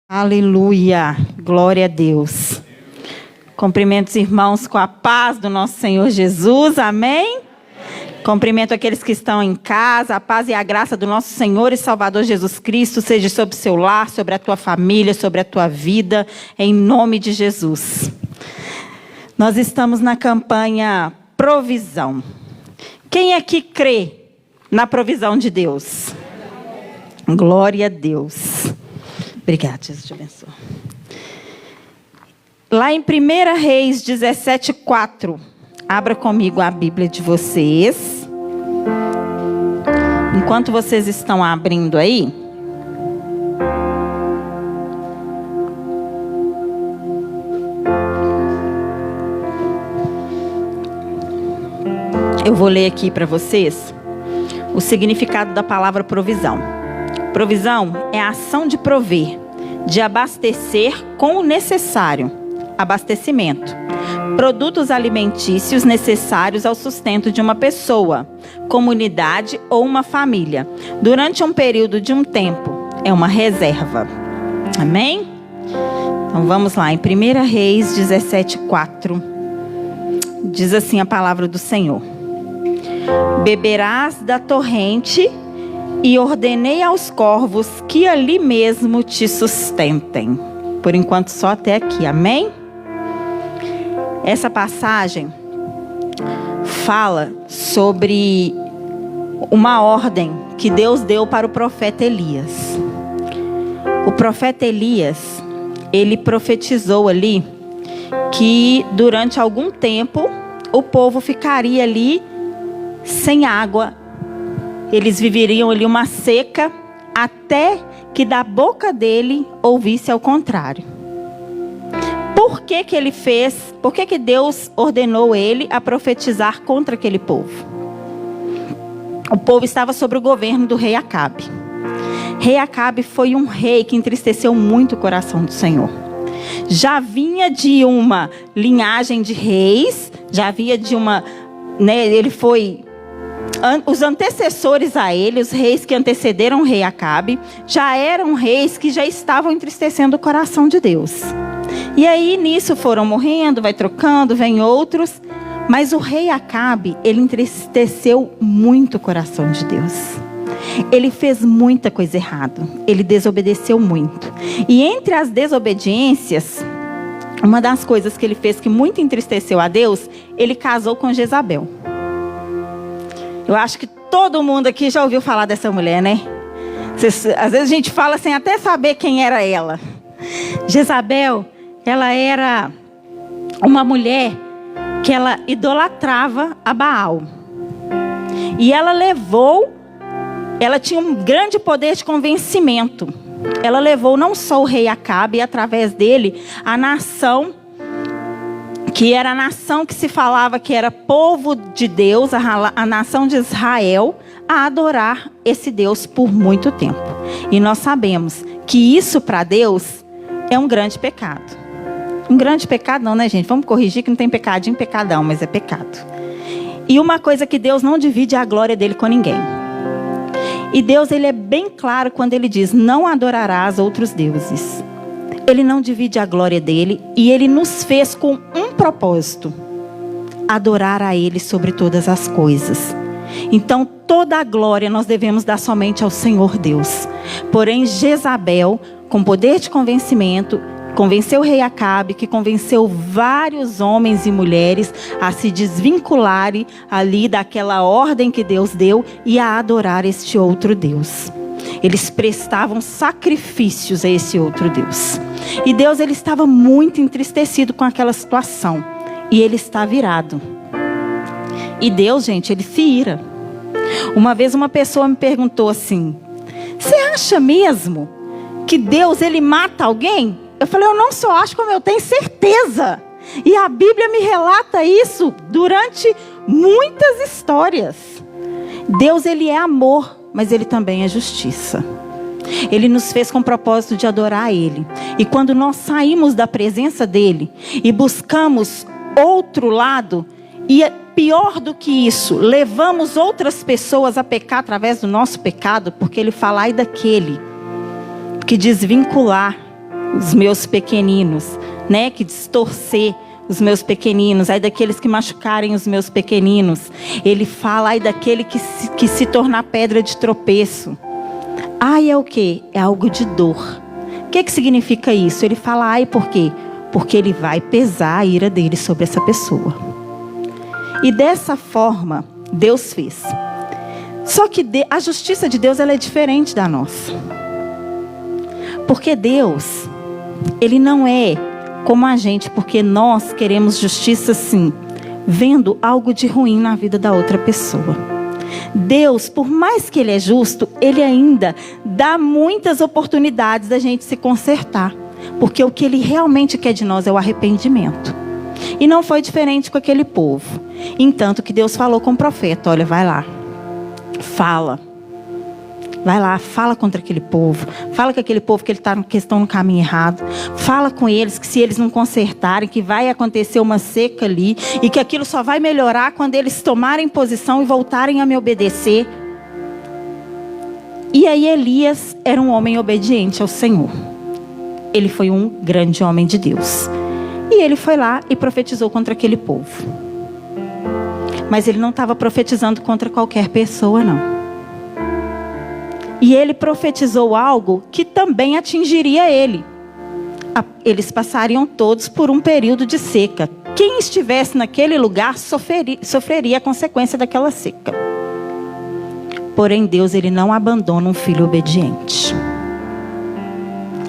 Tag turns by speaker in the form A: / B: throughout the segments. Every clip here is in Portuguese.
A: Aleluia, glória a Deus. Cumprimento os irmãos com a paz do nosso Senhor Jesus, amém? Cumprimento aqueles que estão em casa, a paz e a graça do nosso Senhor e Salvador Jesus Cristo seja sobre o seu lar, sobre a tua família, sobre a tua vida, em nome de Jesus. Nós estamos na campanha Provisão. Quem aqui crê na provisão de Deus? Glória a Deus. Obrigada, Jesus te abençoe. Lá em 1 Reis 17:4, abra comigo a Bíblia de vocês. Enquanto vocês estão abrindo aí, eu vou ler aqui para vocês o significado da palavra provisão. Provisão é a ação de prover, de abastecer com o necessário, abastecimento, produtos alimentícios necessários ao sustento de uma pessoa, comunidade ou uma família, durante um período de um tempo. É uma reserva. Amém? Então vamos lá, em 1 Reis 17:4, diz assim a palavra do Senhor: beberás da torrente e ordenei aos corvos que ali mesmo te sustentem. Por enquanto só até aqui, amém? Essa passagem fala sobre uma ordem que Deus deu para o profeta Elias. O profeta Elias, ele profetizou ali que durante algum tempo o povo ficaria ali sem água. Eles viveriam ali uma seca até que da boca dele ouvisse ao contrário. Por que que ele fez? Por que que Deus ordenou ele a profetizar contra aquele povo? O povo estava sob o governo do rei Acabe. Rei Acabe foi um rei que entristeceu muito o coração do Senhor. Já vinha de uma linhagem de reis, já havia de uma, ele foi... Os antecessores a ele, os reis que antecederam o rei Acabe, já eram reis que já estavam entristecendo o coração de Deus. E aí nisso foram morrendo, vai trocando, vem outros. Mas o rei Acabe, ele entristeceu muito o coração de Deus. Ele fez muita coisa errada, ele desobedeceu muito. E entre as desobediências, uma das coisas que ele fez que muito entristeceu a Deus, ele casou com Jezabel. Eu acho que todo mundo aqui já ouviu falar dessa mulher, né? Às vezes a gente fala sem até saber quem era ela. Jezabel, ela era uma mulher que ela idolatrava a Baal. E ela tinha um grande poder de convencimento. Ela levou não só o rei Acabe, e através dele, a nação, que era a nação que se falava que era povo de Deus, a nação de Israel, a adorar esse Deus por muito tempo. E nós sabemos que isso para Deus é um grande pecado. Um grande pecado não, né, gente? Vamos corrigir que não tem pecadinho, pecadão, mas é pecado. E uma coisa que Deus não divide é a glória dele com ninguém. E Deus, ele é bem claro quando ele diz: não adorarás outros deuses. Ele não divide a glória dele e ele nos fez com um propósito: adorar a ele sobre todas as coisas. Então toda a glória nós devemos dar somente ao Senhor Deus. Porém Jezabel, com poder de convencimento, convenceu o rei Acabe, que convenceu vários homens e mulheres a se desvincularem ali daquela ordem que Deus deu e a adorar este outro Deus. Eles prestavam sacrifícios a esse outro Deus. E Deus, ele estava muito entristecido com aquela situação. E ele está virado. E Deus, gente, ele se ira. Uma vez uma pessoa me perguntou assim: você acha mesmo que Deus, ele mata alguém? Eu falei: eu não só acho, como eu tenho certeza. E a Bíblia me relata isso durante muitas histórias. Deus, ele é amor, mas ele também é justiça. Ele nos fez com o propósito de adorar a ele. E quando nós saímos da presença dele e buscamos outro lado, e pior do que isso, levamos outras pessoas a pecar através do nosso pecado, porque ele fala: ai daquele que desvincular os meus pequeninos, né? Que distorcer os meus pequeninos, ai daqueles que machucarem os meus pequeninos. Ele fala, ai daquele que se tornar pedra de tropeço. Ai é o quê? É algo de dor. O que significa isso? Ele fala ai por quê? Porque ele vai pesar a ira dele sobre essa pessoa. E dessa forma, Deus fez. Só que a justiça de Deus ela é diferente da nossa. Porque Deus, Ele não é como a gente, porque nós queremos justiça sim, vendo algo de ruim na vida da outra pessoa. Deus, por mais que Ele é justo, Ele ainda dá muitas oportunidades da gente se consertar. Porque o que Ele realmente quer de nós é o arrependimento. E não foi diferente com aquele povo. Entanto que Deus falou com o profeta, olha, vai lá. Fala. Vai lá, fala contra aquele povo. Fala com aquele povo que estão no caminho errado. Fala com eles que se eles não consertarem, que vai acontecer uma seca ali. E que aquilo só vai melhorar quando eles tomarem posição e voltarem a me obedecer. E aí Elias era um homem obediente ao Senhor. Ele foi um grande homem de Deus. E ele foi lá e profetizou contra aquele povo. Mas ele não estava profetizando contra qualquer pessoa, não. E ele profetizou algo que também atingiria ele. Eles passariam todos por um período de seca. Quem estivesse naquele lugar sofreria a consequência daquela seca. Porém, Deus ele não abandona um filho obediente.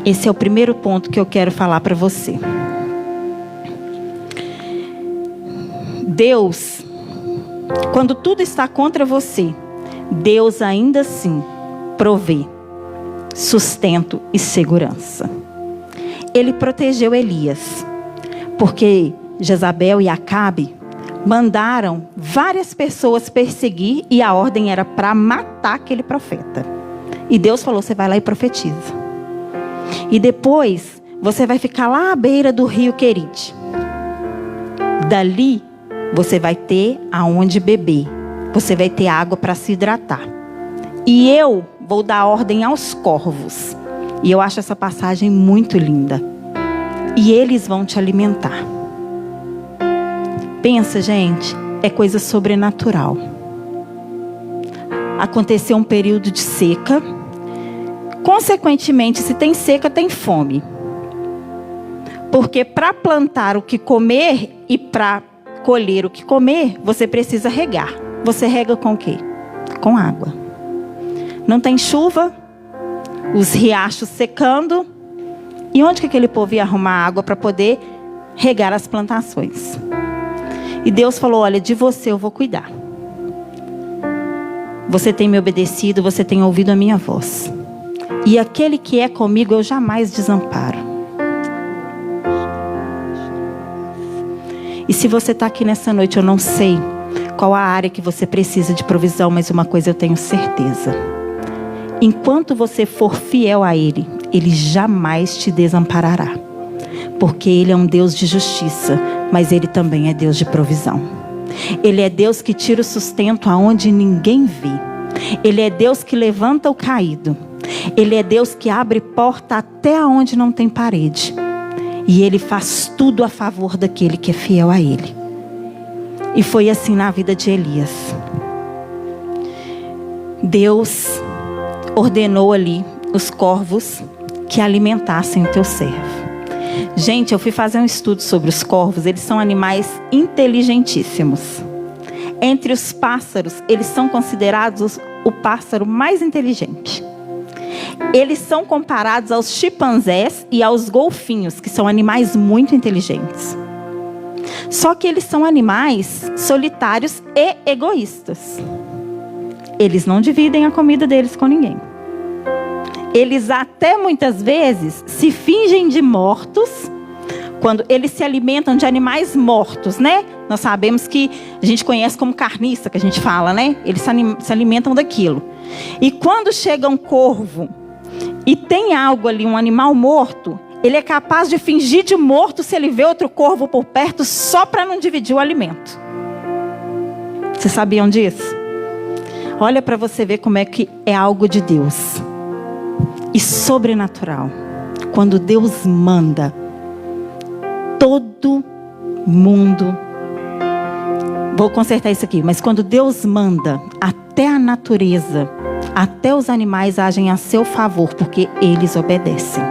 A: Esse é o primeiro ponto que eu quero falar para você. Deus, quando tudo está contra você, Deus ainda assim provê sustento e segurança. Ele protegeu Elias, porque Jezabel e Acabe mandaram várias pessoas perseguir e a ordem era para matar aquele profeta. E Deus falou, você vai lá e profetiza. E depois você vai ficar lá à beira do rio Querite. Dali você vai ter aonde beber. Você vai ter água para se hidratar. E eu vou dar ordem aos corvos. E eu acho essa passagem muito linda. E eles vão te alimentar. Pensa, gente, é coisa sobrenatural. Aconteceu um período de seca. Consequentemente, se tem seca, tem fome. Porque para plantar o que comer e para colher o que comer, você precisa regar. Você rega com o quê? Com água. Não tem chuva, os riachos secando. E onde que aquele povo ia arrumar água para poder regar as plantações? E Deus falou, olha, de você eu vou cuidar. Você tem me obedecido, você tem ouvido a minha voz. E aquele que é comigo eu jamais desamparo. E se você está aqui nessa noite, eu não sei qual a área que você precisa de provisão, mas uma coisa eu tenho certeza. Enquanto você for fiel a Ele, Ele jamais te desamparará. Porque Ele é um Deus de justiça, mas Ele também é Deus de provisão. Ele é Deus que tira o sustento aonde ninguém vê. Ele é Deus que levanta o caído. Ele é Deus que abre porta até aonde não tem parede. E Ele faz tudo a favor daquele que é fiel a Ele. E foi assim na vida de Elias. Deus ordenou ali os corvos que alimentassem o teu servo. Gente, eu fui fazer um estudo sobre os corvos. Eles são animais inteligentíssimos. Entre os pássaros, eles são considerados o pássaro mais inteligente. Eles são comparados aos chimpanzés e aos golfinhos, que são animais muito inteligentes. Só que eles são animais solitários e egoístas. Eles não dividem a comida deles com ninguém. Eles até muitas vezes se fingem de mortos quando eles se alimentam de animais mortos, né? Nós sabemos que a gente conhece como carniça, que a gente fala, né? Eles se alimentam daquilo. E quando chega um corvo e tem algo ali, um animal morto, ele é capaz de fingir de morto se ele vê outro corvo por perto só para não dividir o alimento. Vocês sabiam disso? Olha para você ver como é que é algo de Deus. E sobrenatural. quando Deus manda, todo mundo, vou consertar isso aqui, mas quando Deus manda, até a natureza, até os animais agem a seu favor, porque eles obedecem.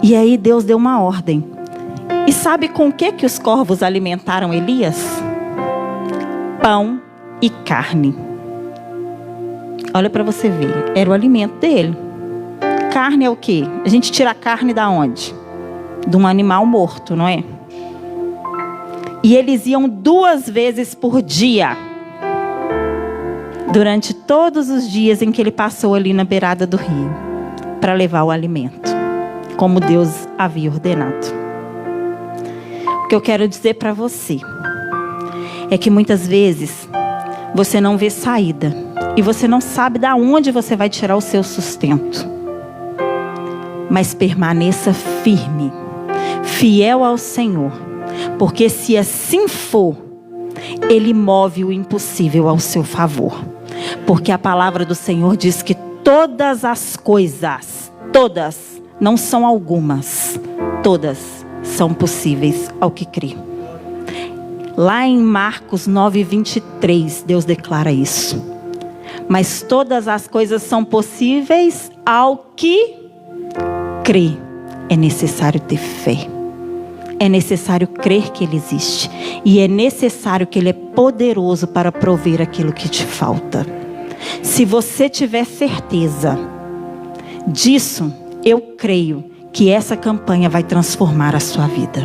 A: E aí Deus deu uma ordem. E sabe com o que os corvos alimentaram Elias? Pão e carne. Olha para você ver, era o alimento dele. Carne é o quê? A gente tira a carne da onde? De um animal morto, não é? E eles iam 2 vezes por dia, durante todos os dias em que ele passou ali na beirada do rio, para levar o alimento, como Deus havia ordenado. O que eu quero dizer para você é que muitas vezes você não vê saída e você não sabe de onde você vai tirar o seu sustento. Mas permaneça firme, fiel ao Senhor, porque se assim for, Ele move o impossível ao seu favor. Porque a palavra do Senhor diz que todas as coisas, todas, não são algumas, todas são possíveis ao que crê. Lá em Marcos 9:23, Deus declara isso. Mas todas as coisas são possíveis ao que crê. É necessário ter fé. É necessário crer que Ele existe. E é necessário que Ele é poderoso para prover aquilo que te falta. Se você tiver certeza disso, eu creio que essa campanha vai transformar a sua vida.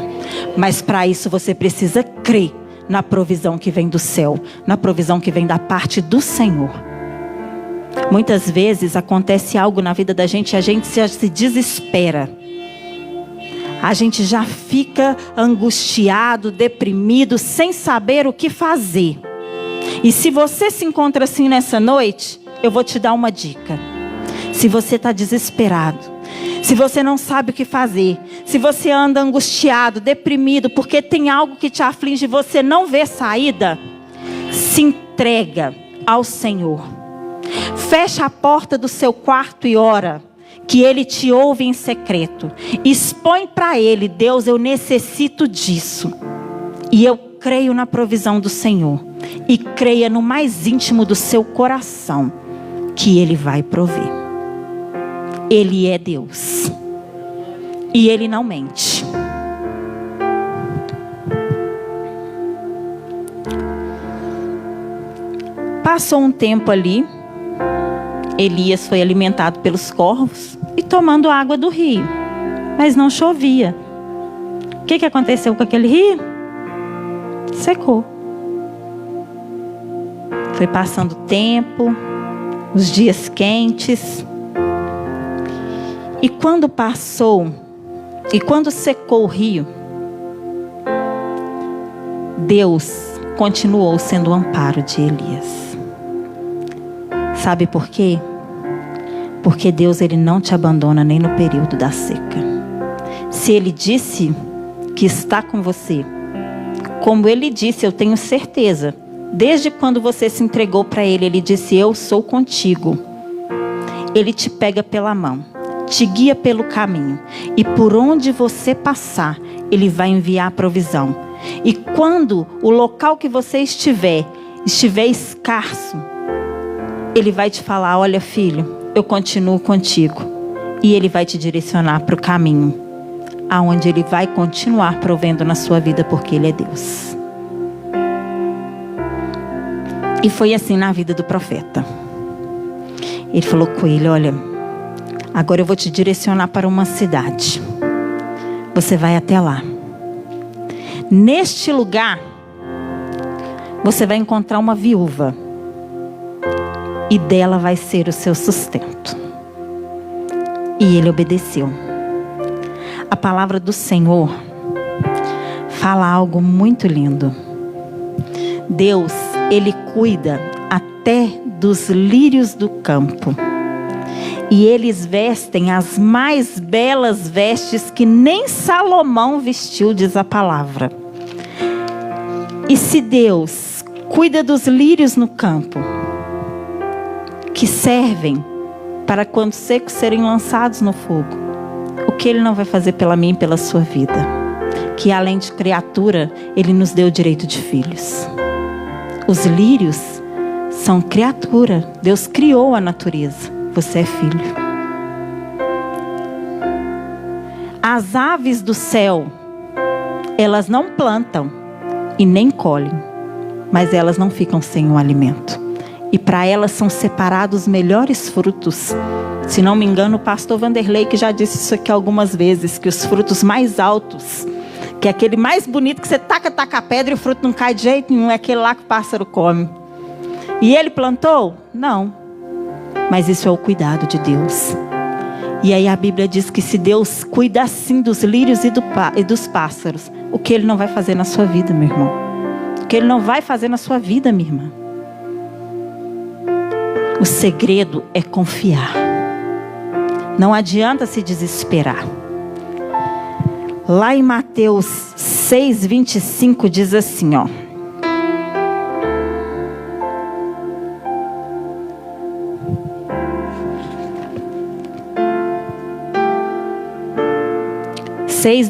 A: Mas para isso você precisa crer na provisão que vem do céu, na provisão que vem da parte do Senhor. Muitas vezes acontece algo na vida da gente e a gente já se desespera. A gente já fica angustiado, deprimido, sem saber o que fazer. E se você se encontra assim nessa noite, eu vou te dar uma dica. Se você está desesperado, se você não sabe o que fazer, se você anda angustiado, deprimido, porque tem algo que te aflige e você não vê saída, se entrega ao Senhor. Fecha a porta do seu quarto e ora, que Ele te ouve em secreto. Expõe para Ele: Deus, eu necessito disso. E eu creio na provisão do Senhor. E creia no mais íntimo do seu coração que Ele vai prover. Ele é Deus. E Ele não mente. Passou um tempo ali. Elias foi alimentado pelos corvos e tomando água do rio. Mas não chovia. O que aconteceu com aquele rio? Secou. Foi passando o tempo, os dias quentes. E quando passou, e quando secou o rio, Deus continuou sendo o amparo de Elias. Sabe por quê? Porque Deus, Ele não te abandona nem no período da seca. Se Ele disse que está com você, como Ele disse, eu tenho certeza, desde quando você se entregou para Ele, Ele disse: eu sou contigo. Ele te pega pela mão, te guia pelo caminho, e por onde você passar, Ele vai enviar a provisão. E quando o local que você estiver escasso, Ele vai te falar: olha, filho, eu continuo contigo. E Ele vai te direcionar para o caminho, aonde Ele vai continuar provendo na sua vida, porque Ele é Deus. E foi assim na vida do profeta. Ele falou com ele: olha, agora eu vou te direcionar para uma cidade. Você vai até lá. Neste lugar, você vai encontrar uma viúva. E dela vai ser o seu sustento. E ele obedeceu. A palavra do Senhor fala algo muito lindo. Deus, Ele cuida até dos lírios do campo. E eles vestem as mais belas vestes que nem Salomão vestiu, diz a palavra. E se Deus cuida dos lírios no campo, que servem para quando secos serem lançados no fogo, o que Ele não vai fazer pela mim e pela sua vida? Que além de criatura, Ele nos deu o direito de filhos. Os lírios são criatura. Deus criou a natureza. Você é filho. As aves do céu, elas não plantam e nem colhem, mas elas não ficam sem o alimento. E para elas são separados os melhores frutos. Se não me engano, o pastor Vanderlei que já disse isso aqui algumas vezes, que os frutos mais altos, que é aquele mais bonito que você taca a pedra e o fruto não cai de jeito nenhum, é aquele lá que o pássaro come. E ele plantou? Não. Mas isso é o cuidado de Deus. E aí a Bíblia diz que se Deus cuida assim dos lírios e dos pássaros, o que Ele não vai fazer na sua vida, meu irmão? O que Ele não vai fazer na sua vida, minha irmã? O segredo é confiar. Não adianta se desesperar. Lá em Mateus 6:25 diz assim, ó.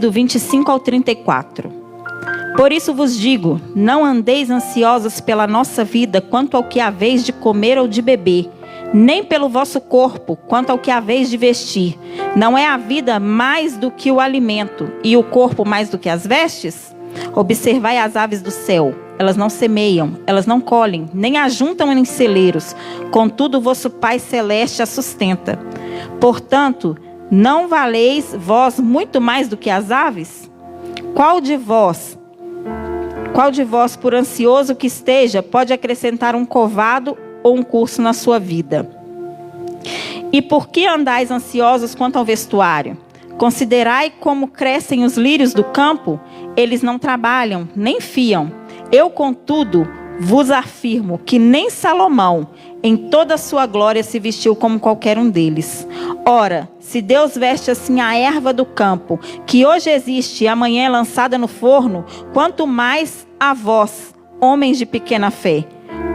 A: Do 25 ao 34. Por isso vos digo, não andeis ansiosos pela nossa vida, quanto ao que haveis de comer ou de beber, nem pelo vosso corpo, quanto ao que haveis de vestir. Não é a vida mais do que o alimento, e o corpo mais do que as vestes? Observai as aves do céu, elas não semeiam, elas não colhem, nem ajuntam em celeiros, contudo o vosso Pai Celeste as sustenta. Portanto, não valeis vós muito mais do que as aves? Qual de vós, por ansioso que esteja, pode acrescentar um covado ou um curso na sua vida? E por que andais ansiosos quanto ao vestuário? Considerai como crescem os lírios do campo, eles não trabalham, nem fiam. Eu, contudo, vos afirmo que nem Salomão, em toda a sua glória, se vestiu como qualquer um deles. Ora, se Deus veste assim a erva do campo, que hoje existe e amanhã é lançada no forno, quanto mais a vós, homens de pequena fé.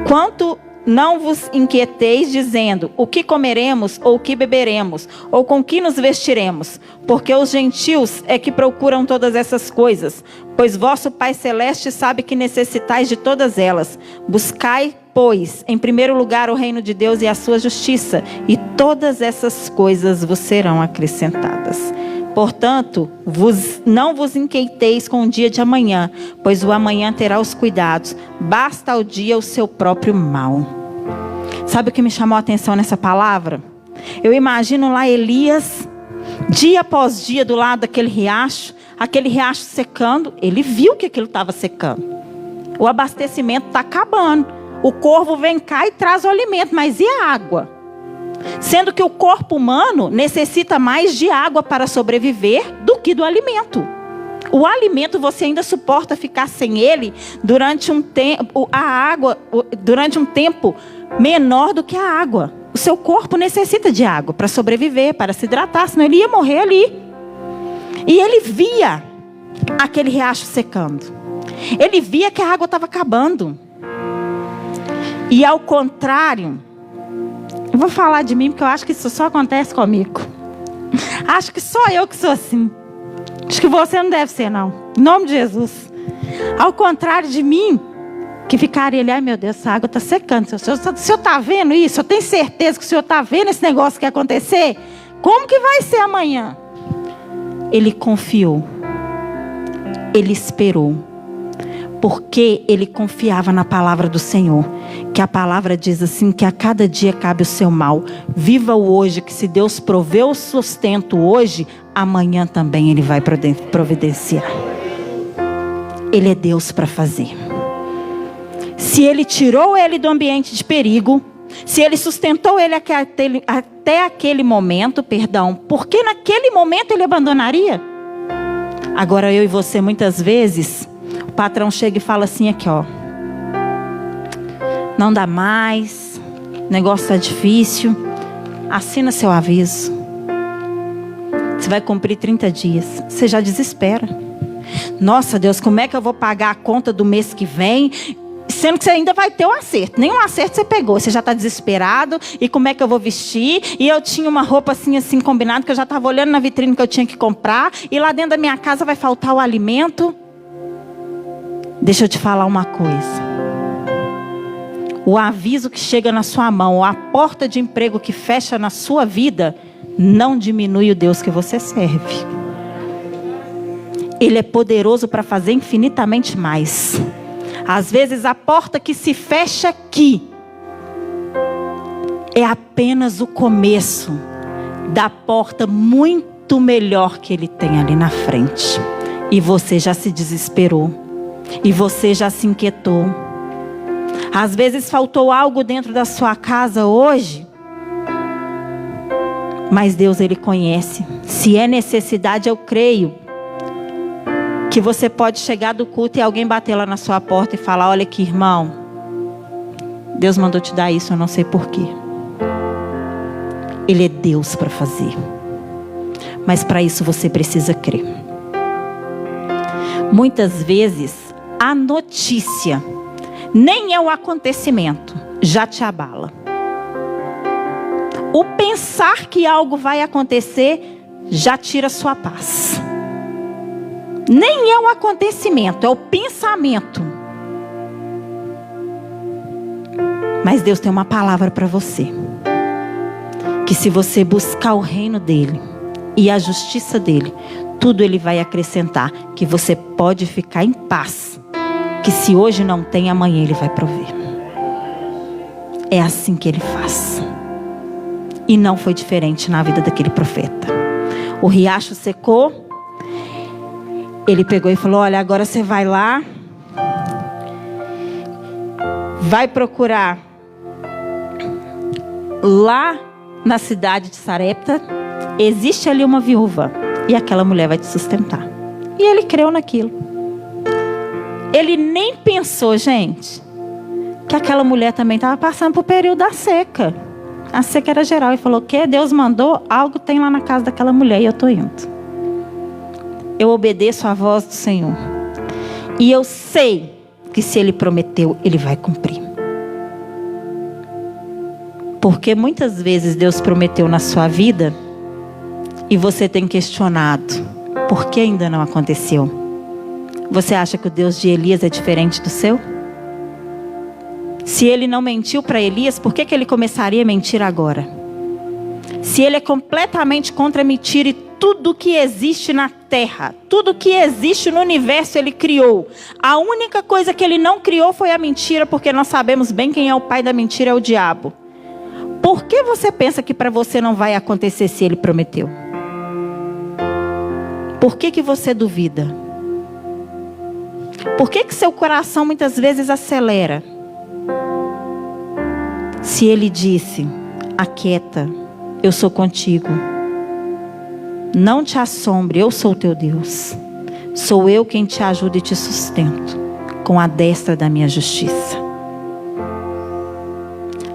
A: Quanto não vos inquieteis dizendo, o que comeremos, ou o que beberemos, ou com que nos vestiremos? Porque os gentios é que procuram todas essas coisas, pois vosso Pai Celeste sabe que necessitais de todas elas. Buscai, pois, em primeiro lugar o reino de Deus e a sua justiça, e todas essas coisas vos serão acrescentadas. Portanto, não vos inquieteis com o dia de amanhã, pois o amanhã terá os cuidados. Basta ao dia o seu próprio mal. Sabe o que me chamou a atenção nessa palavra? Eu imagino lá Elias, dia após dia, do lado daquele riacho secando. Ele viu que aquilo estava secando. O abastecimento está acabando. O corvo vem cá e traz o alimento, mas e a água? Sendo que o corpo humano necessita mais de água para sobreviver do que do alimento. O alimento você ainda suporta ficar sem ele durante um tempo, a água durante um tempo menor do que a água. O seu corpo necessita de água para sobreviver, para se hidratar, senão ele ia morrer ali. E ele via aquele riacho secando. Ele via que a água estava acabando. E ao contrário, eu vou falar de mim porque eu acho que isso só acontece comigo. Acho que só eu que sou assim. Acho que você não deve ser, não. Em nome de Jesus. Ao contrário de mim, que ficaria ali, ai meu Deus, essa água está secando. O senhor está vendo isso? Eu tenho certeza que o senhor está vendo esse negócio que ia acontecer? Como que vai ser amanhã? Ele confiou. Ele esperou. Porque ele confiava na palavra do Senhor. Que a palavra diz assim, que a cada dia cabe o seu mal. Viva o hoje, que se Deus proveu o sustento hoje, amanhã também Ele vai providenciar. Ele é Deus para fazer. Se Ele tirou ele do ambiente de perigo, se Ele sustentou ele até aquele momento, por que naquele momento Ele abandonaria? Agora eu e você muitas vezes, o patrão chega e fala assim aqui, ó. Não dá mais, o negócio está difícil, assina seu aviso. Você vai cumprir 30 dias, você já desespera. Nossa Deus, como é que eu vou pagar a conta do mês que vem? Sendo que você ainda vai ter o acerto. Nenhum acerto você pegou. Você já está desesperado. E como é que eu vou vestir? E eu tinha uma roupa assim combinada, que eu já estava olhando na vitrine que eu tinha que comprar. E lá dentro da minha casa vai faltar o alimento. Deixa eu te falar uma coisa. O aviso que chega na sua mão, a porta de emprego que fecha na sua vida, não diminui o Deus que você serve. Ele é poderoso para fazer infinitamente mais. Às vezes a porta que se fecha aqui é apenas o começo da porta muito melhor que Ele tem ali na frente. E você já se desesperou. E você já se inquietou. Às vezes faltou algo dentro da sua casa hoje. Mas Deus, Ele conhece. Se é necessidade, eu creio que você pode chegar do culto e alguém bater lá na sua porta e falar: olha aqui, irmão, Deus mandou te dar isso, eu não sei porquê. Ele é Deus para fazer. Mas para isso você precisa crer. Muitas vezes a notícia nem é o acontecimento, já te abala. O pensar que algo vai acontecer já tira sua paz. Nem é o acontecimento, é o pensamento. Mas Deus tem uma palavra para você. Que se você buscar o reino dEle e a justiça dEle, tudo Ele vai acrescentar. Que você pode ficar em paz. Que se hoje não tem, amanhã Ele vai prover. É assim que Ele faz. E não foi diferente na vida daquele profeta. O riacho secou. Ele pegou e falou: olha, agora você vai lá. Vai procurar lá na cidade de Sarepta. Existe ali uma viúva. E aquela mulher vai te sustentar. E ele creu naquilo. Ele nem pensou, gente, que aquela mulher também estava passando por período da seca. A seca era geral. Ele falou: que Deus mandou, algo tem lá na casa daquela mulher e eu estou indo. Eu obedeço à voz do Senhor. E eu sei que se Ele prometeu, Ele vai cumprir. Porque muitas vezes Deus prometeu na sua vida e você tem questionado: por que ainda não aconteceu? Você acha que o Deus de Elias é diferente do seu? Se Ele não mentiu para Elias, por que Ele começaria a mentir agora? Se Ele é completamente contra a mentira e tudo que existe na terra, tudo que existe no universo Ele criou. A única coisa que Ele não criou foi a mentira, porque nós sabemos bem quem é o pai da mentira, é o diabo. Por que você pensa que para você não vai acontecer se Ele prometeu? Por que você duvida? Por que seu coração muitas vezes acelera? Se Ele disse: aquieta, eu sou contigo. Não te assombre, eu sou o teu Deus. Sou eu quem te ajuda e te sustento com a destra da minha justiça.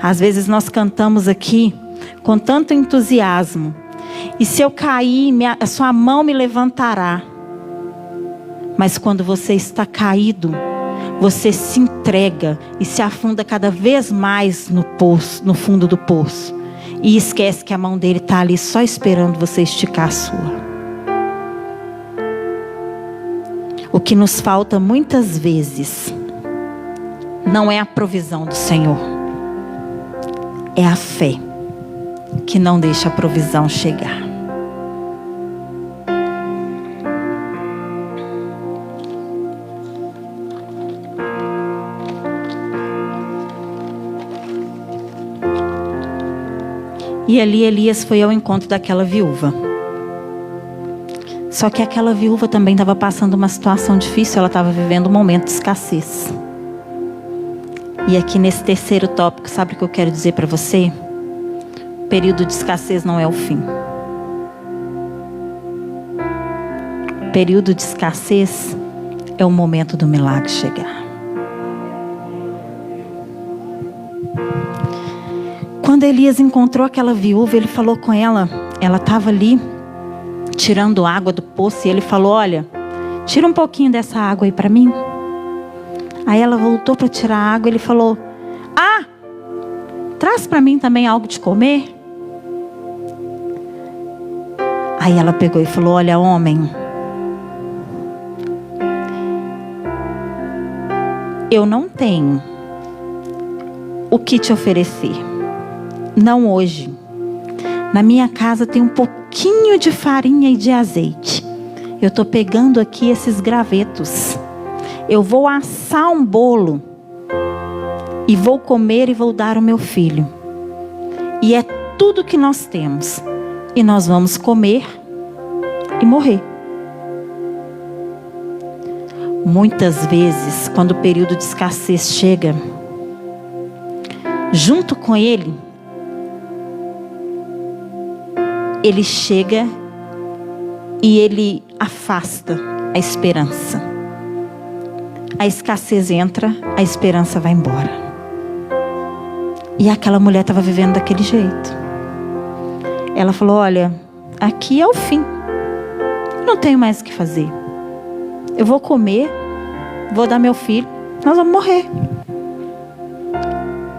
A: Às vezes nós cantamos aqui com tanto entusiasmo: e se eu cair, a sua mão me levantará. Mas quando você está caído, você se entrega e se afunda cada vez mais no poço, no fundo do poço. E esquece que a mão dele está ali só esperando você esticar a sua. O que nos falta muitas vezes não é a provisão do Senhor. É a fé que não deixa a provisão chegar. E ali Elias foi ao encontro daquela viúva. Só que aquela viúva também estava passando uma situação difícil. Ela estava vivendo um momento de escassez. E aqui nesse terceiro tópico, sabe o que eu quero dizer para você? O período de escassez não é o fim. O período de escassez é o momento do milagre chegar. Quando Elias encontrou aquela viúva, ele falou com ela. Ela estava ali tirando água do poço. E ele falou: olha, tira um pouquinho dessa água aí para mim. Aí ela voltou para tirar a água. Ele falou: ah, traz para mim também algo de comer. Aí ela pegou e falou: olha, homem, eu não tenho o que te oferecer. Não hoje. Na minha casa tem um pouquinho de farinha e de azeite. Eu estou pegando aqui esses gravetos. Eu vou assar um bolo e vou comer e vou dar ao meu filho. E é tudo que nós temos. E nós vamos comer e morrer. Muitas vezes, quando o período de escassez chega, junto com ele chega e ele afasta a esperança. A escassez entra, a esperança vai embora. E aquela mulher estava vivendo daquele jeito. Ela falou: olha, aqui é o fim. Não tenho mais o que fazer. Eu vou comer, vou dar meu filho, nós vamos morrer.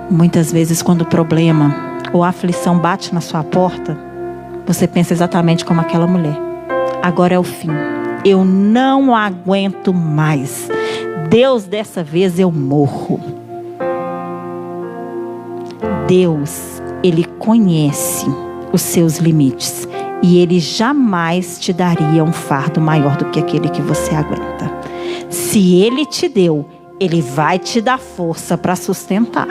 A: Muitas vezes, quando o problema ou a aflição bate na sua porta, você pensa exatamente como aquela mulher: agora é o fim. Eu não aguento mais. Deus, dessa vez eu morro. Deus, Ele conhece os seus limites. E Ele jamais te daria um fardo maior do que aquele que você aguenta. Se Ele te deu, Ele vai te dar força para sustentar.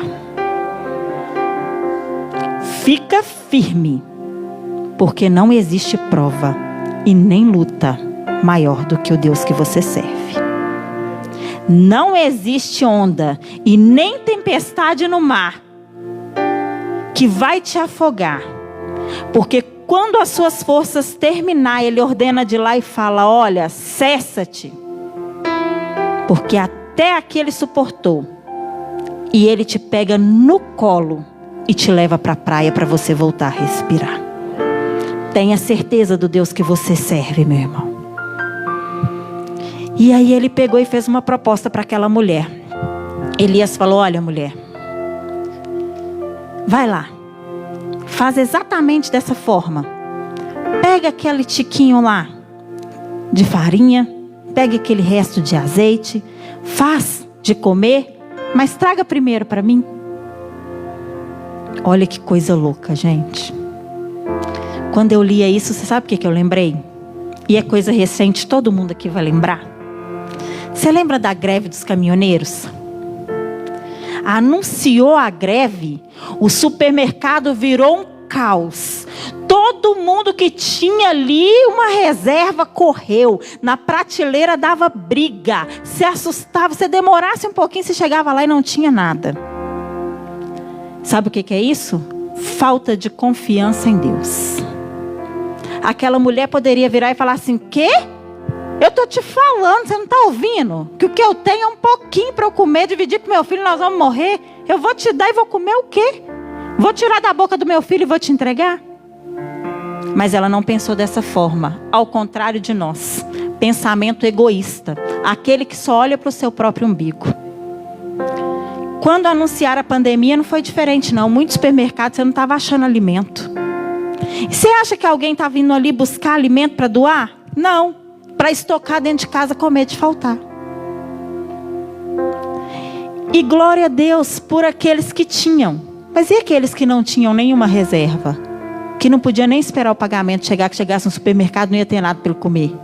A: Fica firme, porque não existe prova e nem luta maior do que o Deus que você serve. Não existe onda e nem tempestade no mar que vai te afogar, porque quando as suas forças terminar, Ele ordena de lá e fala: olha, cessa-te, porque até aqui Ele suportou. E Ele te pega no colo e te leva para a praia para você voltar a respirar. Tenha certeza do Deus que você serve, meu irmão. E aí ele pegou e fez uma proposta para aquela mulher. Elias falou: olha, mulher, vai lá, faz exatamente dessa forma. Pega aquele tiquinho lá de farinha, pega aquele resto de azeite, faz de comer, mas traga primeiro para mim. Olha que coisa louca, gente. Quando eu lia isso, você sabe o que eu lembrei? E é coisa recente, todo mundo aqui vai lembrar. Você lembra da greve dos caminhoneiros? Anunciou a greve, o supermercado virou um caos. Todo mundo que tinha ali uma reserva correu. Na prateleira dava briga. Se assustava, se demorasse um pouquinho, você chegava lá e não tinha nada. Sabe o que é isso? Falta de confiança em Deus. Aquela mulher poderia virar e falar assim: quê? Eu estou te falando, você não está ouvindo? Que o que eu tenho é um pouquinho para eu comer, dividir para o meu filho, nós vamos morrer. Eu vou te dar e vou comer o quê? Vou tirar da boca do meu filho e vou te entregar? Mas ela não pensou dessa forma. Ao contrário de nós. Pensamento egoísta. Aquele que só olha para o seu próprio umbigo. Quando anunciaram a pandemia não foi diferente não. Muitos supermercados você não estava achando alimento. E você acha que alguém está vindo ali buscar alimento para doar? Não. Para estocar dentro de casa com medo de faltar. E glória a Deus por aqueles que tinham. Mas e aqueles que não tinham nenhuma reserva? Que não podia nem esperar o pagamento chegar, que chegasse no supermercado não ia ter nada para ele comer.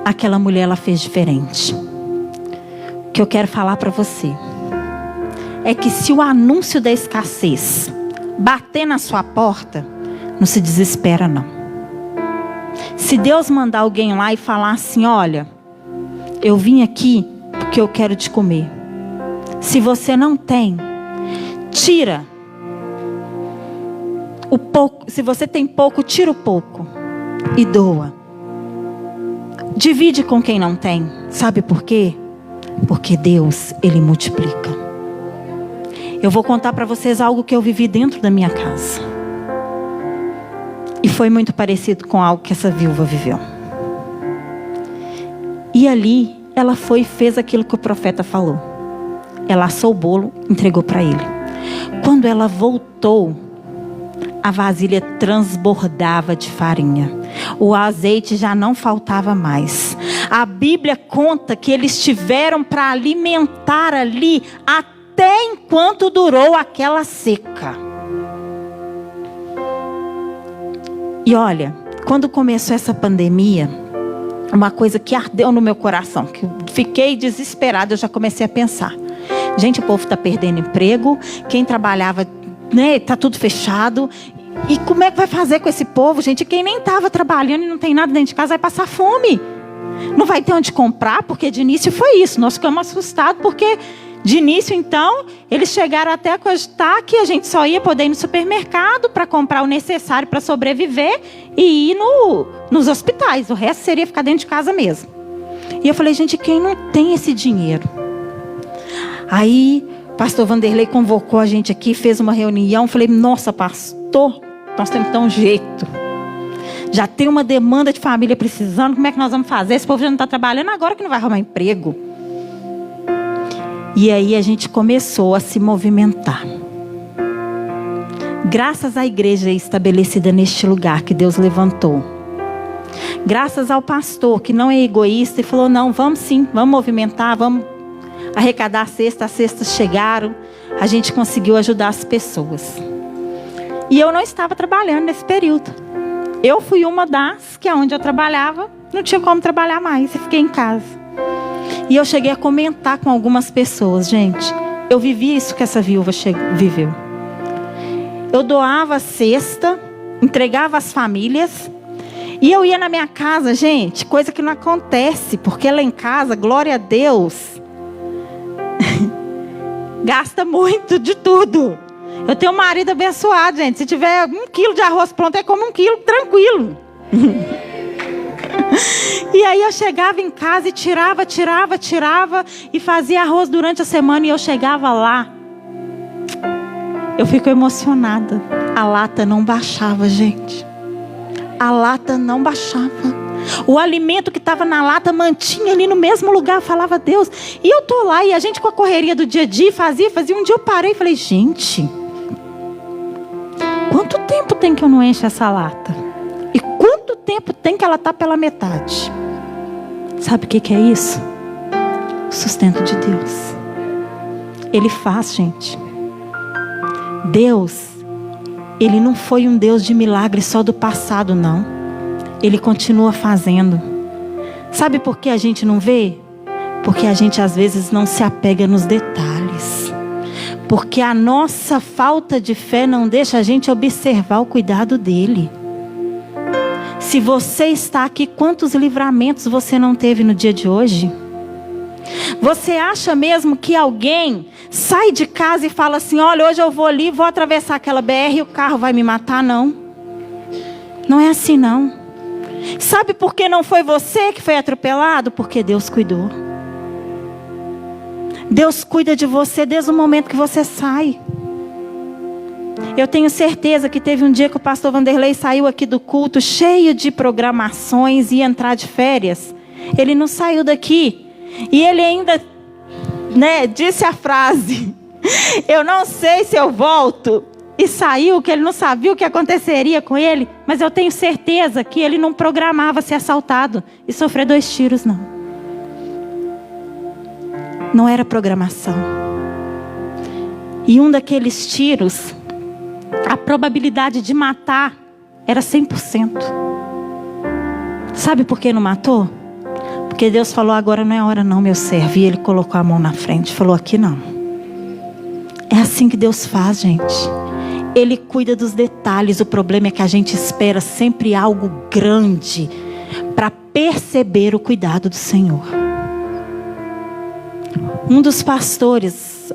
A: Aquela mulher, ela fez diferente. O que eu quero falar para você é que se o anúncio da escassez bater na sua porta, não se desespera não. Se Deus mandar alguém lá e falar assim: olha, eu vim aqui porque eu quero te comer. Se você não tem, tira o pouco. Se você tem pouco, tira o pouco e doa. Divide com quem não tem. Sabe por quê? Porque Deus, Ele multiplica. Eu vou contar para vocês algo que eu vivi dentro da minha casa. E foi muito parecido com algo que essa viúva viveu. E ali, ela foi e fez aquilo que o profeta falou. Ela assou o bolo, entregou para ele. Quando ela voltou, a vasilha transbordava de farinha. O azeite já não faltava mais. A Bíblia conta que eles tiveram para alimentar ali até enquanto durou aquela seca. E olha, quando começou essa pandemia, uma coisa que ardeu no meu coração, que eu fiquei desesperada, eu já comecei a pensar. Gente, o povo está perdendo emprego, quem trabalhava, né, tá tudo fechado. E como é que vai fazer com esse povo, gente? Quem nem estava trabalhando e não tem nada dentro de casa vai passar fome. Não vai ter onde comprar, porque de início foi isso. Nós ficamos assustados, porque de início, então, eles chegaram até a cogitar que a gente só ia poder ir no supermercado para comprar o necessário para sobreviver e ir nos hospitais. O resto seria ficar dentro de casa mesmo. E eu falei, gente, quem não tem esse dinheiro? Aí, o pastor Vanderlei convocou a gente aqui, fez uma reunião. Falei, nossa, pastor, nós temos que dar um jeito. Já tem uma demanda de família precisando, como é que nós vamos fazer? Esse povo já não está trabalhando agora que não vai arrumar emprego. E aí a gente começou a se movimentar. Graças à igreja estabelecida neste lugar que Deus levantou. Graças ao pastor que não é egoísta e falou, não, vamos sim, vamos movimentar, vamos arrecadar a cesta. As cestas chegaram, a gente conseguiu ajudar as pessoas. E eu não estava trabalhando nesse período. Eu fui uma das que onde eu trabalhava, não tinha como trabalhar mais, eu fiquei em casa. E eu cheguei a comentar com algumas pessoas, gente, eu vivi isso que essa viúva viveu. Eu doava a cesta, entregava às famílias, e eu ia na minha casa, gente, coisa que não acontece, porque lá em casa, glória a Deus, gasta muito de tudo. Eu tenho um marido abençoado, gente. Se tiver 1 quilo de arroz pronto, é como 1 quilo, tranquilo. E aí eu chegava em casa e tirava. E fazia arroz durante a semana. E eu chegava lá. Eu fico emocionada. A lata não baixava, gente. A lata não baixava. O alimento que estava na lata mantinha ali no mesmo lugar. Eu falava, Deus. E eu tô lá e a gente com a correria do dia a dia fazia. Um dia eu parei e falei, gente, quanto tempo tem que eu não encho essa lata? E quanto tempo tem que ela está pela metade? Sabe o que é isso? O sustento de Deus. Ele faz, gente. Deus, Ele não foi um Deus de milagre só do passado, não. Ele continua fazendo. Sabe por que a gente não vê? Porque a gente às vezes não se apega nos detalhes. Porque a nossa falta de fé não deixa a gente observar o cuidado dele. Se você está aqui, quantos livramentos você não teve no dia de hoje? Você acha mesmo que alguém sai de casa e fala assim, olha, hoje eu vou ali, vou atravessar aquela BR e o carro vai me matar? Não. Não é assim não. Sabe por que não foi você que foi atropelado? Porque Deus cuidou. Deus cuida de você desde o momento que você sai. Eu tenho certeza que teve um dia que o pastor Vanderlei saiu aqui do culto cheio de programações e ia entrar de férias. Ele não saiu daqui. E ele ainda, disse a frase, eu não sei se eu volto. E saiu, que ele não sabia o que aconteceria com ele. Mas eu tenho certeza que ele não programava ser assaltado e sofrer 2 tiros, não. Não era programação. E um daqueles tiros, a probabilidade de matar era 100%. Sabe por que não matou? Porque Deus falou, agora não é hora não, meu servo. E ele colocou a mão na frente, falou, aqui não. É assim que Deus faz, gente. Ele cuida dos detalhes. O problema é que a gente espera sempre algo grande para perceber o cuidado do Senhor. Um dos pastores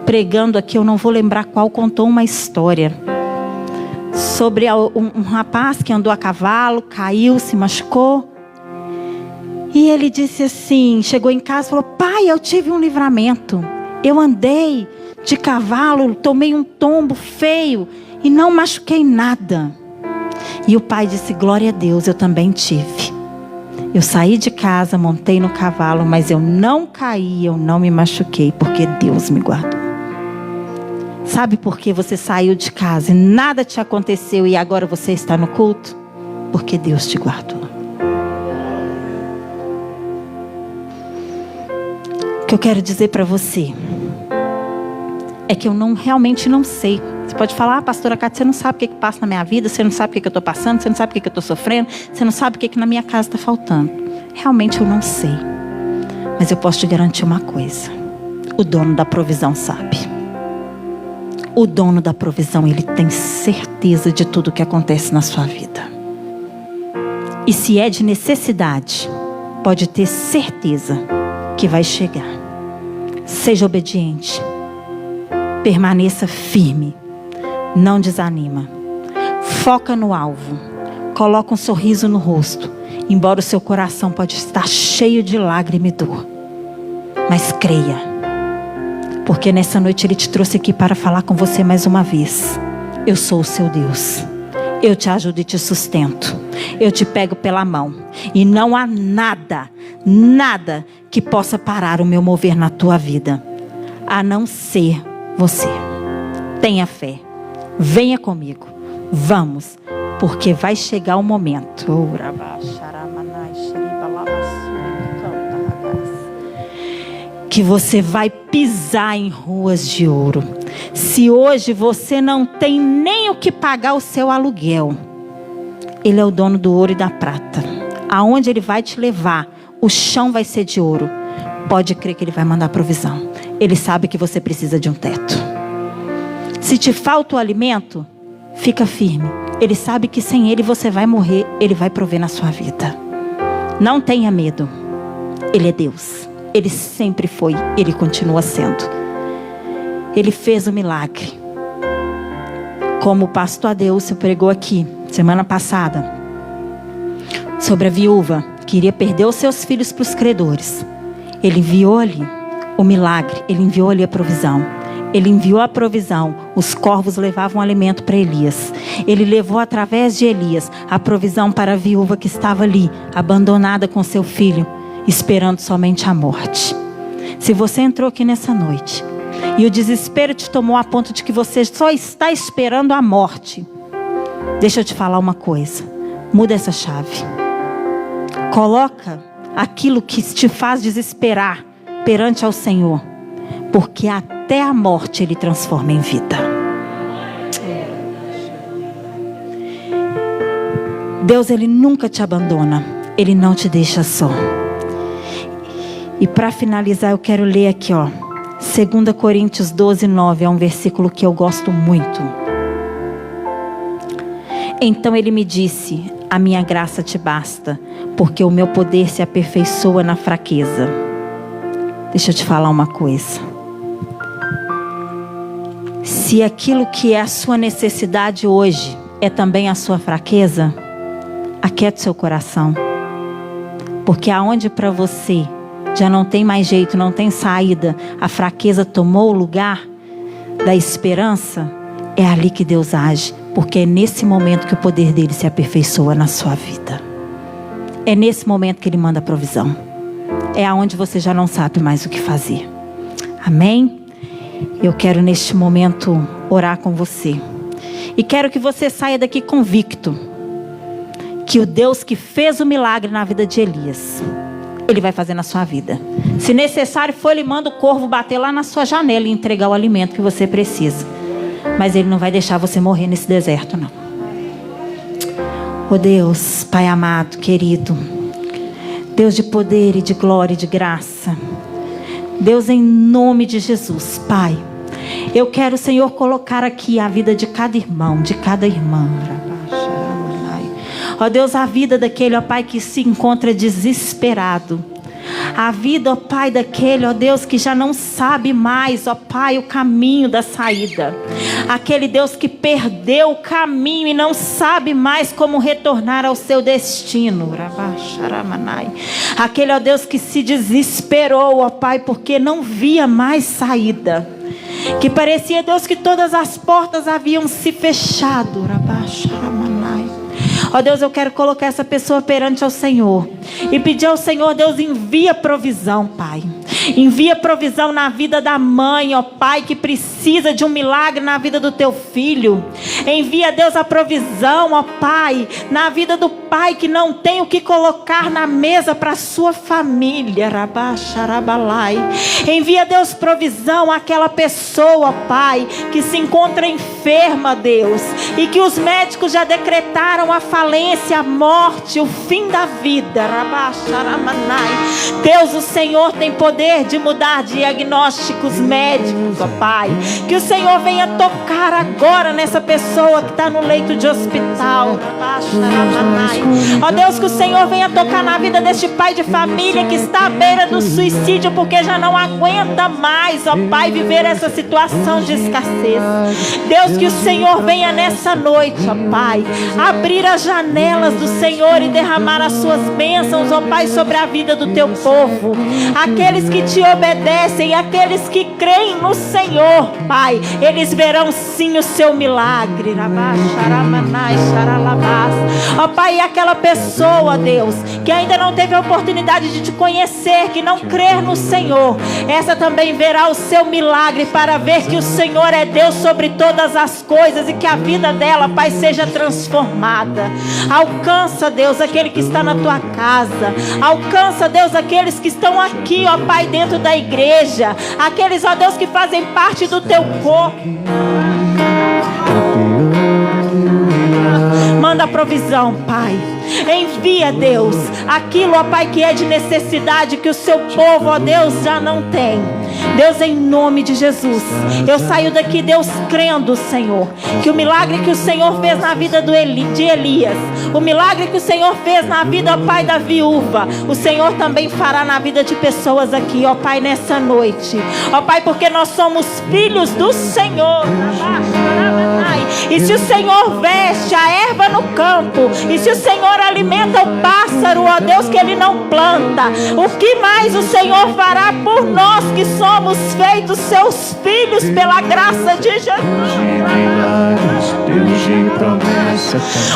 A: pregando aqui, eu não vou lembrar qual, contou uma história sobre um rapaz que andou a cavalo, caiu, se machucou. E ele disse assim, chegou em casa e falou, pai, eu tive um livramento. Eu andei de cavalo, tomei um tombo feio e não machuquei nada. E o pai disse: glória a Deus, eu também tive. Eu saí de casa, montei no cavalo, mas eu não caí, eu não me machuquei, porque Deus me guardou. Sabe por que você saiu de casa e nada te aconteceu e agora você está no culto? Porque Deus te guardou. O que eu quero dizer para você é que eu realmente não sei. Você pode falar: pastora Cátia, você não sabe o que passa na minha vida, você não sabe o que eu estou passando, você não sabe o que eu estou sofrendo, você não sabe o que na minha casa está faltando. Realmente eu não sei. Mas eu posso te garantir uma coisa: o dono da provisão sabe. O dono da provisão, ele tem certeza de tudo que acontece na sua vida. E se é de necessidade, pode ter certeza que vai chegar. Seja obediente. Permaneça firme. Não desanima. Foca no alvo. Coloca um sorriso no rosto. Embora o seu coração pode estar cheio de lágrima e dor. Mas creia. Porque nessa noite Ele te trouxe aqui para falar com você mais uma vez. Eu sou o seu Deus. Eu te ajudo e te sustento. Eu te pego pela mão. E não há nada, nada que possa parar o meu mover na tua vida. A não ser você. Tenha fé. Venha comigo. Vamos. Porque vai chegar o momento. Que você vai pisar em ruas de ouro. Se hoje você não tem nem o que pagar o seu aluguel, Ele é o dono do ouro e da prata. Aonde Ele vai te levar, o chão vai ser de ouro. Pode crer que Ele vai mandar provisão. Ele sabe que você precisa de um teto. Se te falta o alimento, fica firme. Ele sabe que sem Ele você vai morrer. Ele vai prover na sua vida. Não tenha medo. Ele é Deus. Ele sempre foi, Ele continua sendo. Ele fez o milagre. Como o pastor Adeucio pregou aqui, semana passada, sobre a viúva que iria perder os seus filhos para os credores. Ele enviou ali o milagre, Ele enviou ali a provisão. Ele enviou a provisão. Os corvos levavam alimento para Elias. Ele levou através de Elias a provisão para a viúva que estava ali, abandonada com seu filho, esperando somente a morte. Se você entrou aqui nessa noite e o desespero te tomou a ponto de que você só está esperando a morte, deixa eu te falar uma coisa: muda essa chave. Coloca aquilo que te faz desesperar perante ao Senhor, porque até a morte Ele transforma em vida. Deus, Ele nunca te abandona. Ele não te deixa só. E para finalizar, eu quero ler aqui, 2 Coríntios 12:9, é um versículo que eu gosto muito. Então Ele me disse: a minha graça te basta, porque o meu poder se aperfeiçoa na fraqueza. Deixa eu te falar uma coisa. Se aquilo que é a sua necessidade hoje é também a sua fraqueza, aquiete seu coração. Porque aonde para você já não tem mais jeito, não tem saída, a fraqueza tomou o lugar da esperança, é ali que Deus age. Porque é nesse momento que o poder dele se aperfeiçoa na sua vida. É nesse momento que Ele manda a provisão. É aonde você já não sabe mais o que fazer. Amém? Eu quero neste momento orar com você. E quero que você saia daqui convicto que o Deus que fez o milagre na vida de Elias, Ele vai fazer na sua vida. Se necessário for, Ele manda o corvo bater lá na sua janela e entregar o alimento que você precisa. Mas Ele não vai deixar você morrer nesse deserto, não. Oh Deus, Pai amado, querido, Deus de poder e de glória e de graça, Deus, em nome de Jesus, Pai, eu quero, Senhor, colocar aqui a vida de cada irmão, de cada irmã. Ó Deus, a vida daquele, ó Pai, que se encontra desesperado. A vida, ó Pai, daquele, ó Deus, que já não sabe mais, ó Pai, o caminho da saída. Aquele Deus que perdeu o caminho e não sabe mais como retornar ao seu destino. Aquele, ó Deus, que se desesperou, ó Pai, porque não via mais saída. Que parecia, Deus, que todas as portas haviam se fechado. Ó Deus, eu quero colocar essa pessoa perante ao Senhor e pedir ao Senhor, Deus, envia provisão, Pai. Envia provisão na vida da mãe, ó Pai, que precisa de um milagre na vida do teu filho. Envia, Deus, a provisão, ó Pai, na vida do pai que não tem o que colocar na mesa para a sua família. Envia, Deus, provisão àquela pessoa, ó Pai, que se encontra enferma, Deus, e que os médicos já decretaram a falência, a morte, o fim da vida. Deus, o Senhor tem poder de mudar diagnósticos médicos, ó Pai. Que o Senhor venha tocar agora nessa pessoa que está no leito de hospital. Ó Deus, que o Senhor venha tocar na vida deste pai de família que está à beira do suicídio porque já não aguenta mais, ó Pai, viver essa situação de escassez. Deus, que o Senhor venha nessa noite, ó Pai, abrir as janelas do Senhor e derramar as suas bênçãos, ó Pai, sobre a vida do teu povo. Aqueles que te obedecem, aqueles que creem no Senhor, Pai, eles verão sim o seu milagre. Ó Pai, aquela pessoa, Deus, que ainda não teve a oportunidade de te conhecer, que não crer no Senhor, essa também verá o seu milagre para ver que o Senhor é Deus sobre todas as coisas e que a vida dela, Pai, seja transformada. Alcança, Deus, aquele que está na tua casa. Alcança, Deus, aqueles que estão aqui, ó Pai, dentro da igreja. Aqueles, ó Deus, que fazem parte do teu corpo. Manda provisão, Pai. Envia, Deus, aquilo, ó Pai, que é de necessidade, que o seu povo, ó Deus, já não tem. Deus, em nome de Jesus, eu saio daqui, Deus, crendo, Senhor, que o milagre que o Senhor fez na vida de Elias, o milagre que o Senhor fez na vida, ó Pai, da viúva, o Senhor também fará na vida de pessoas aqui, ó Pai, nessa noite. Ó Pai, porque nós somos filhos do Senhor. E se o Senhor veste a erva no campo, e se o Senhor alimenta o pássaro, ó Deus, que Ele não planta, o que mais o Senhor fará por nós que somos feitos seus filhos pela graça de Jesus?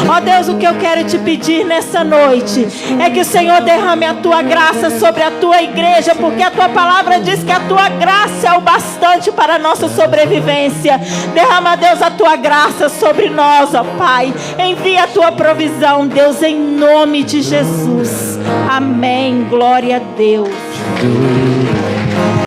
A: Ó Deus, o que eu quero te pedir nessa noite é que o Senhor derrame a tua graça sobre a tua igreja, porque a tua palavra diz que a tua graça é o bastante para a nossa sobrevivência. Derrama, Deus, a tua graça sobre nós, ó Pai. Envia a tua provisão, Deus, em nome de Jesus. Amém. Glória a Deus.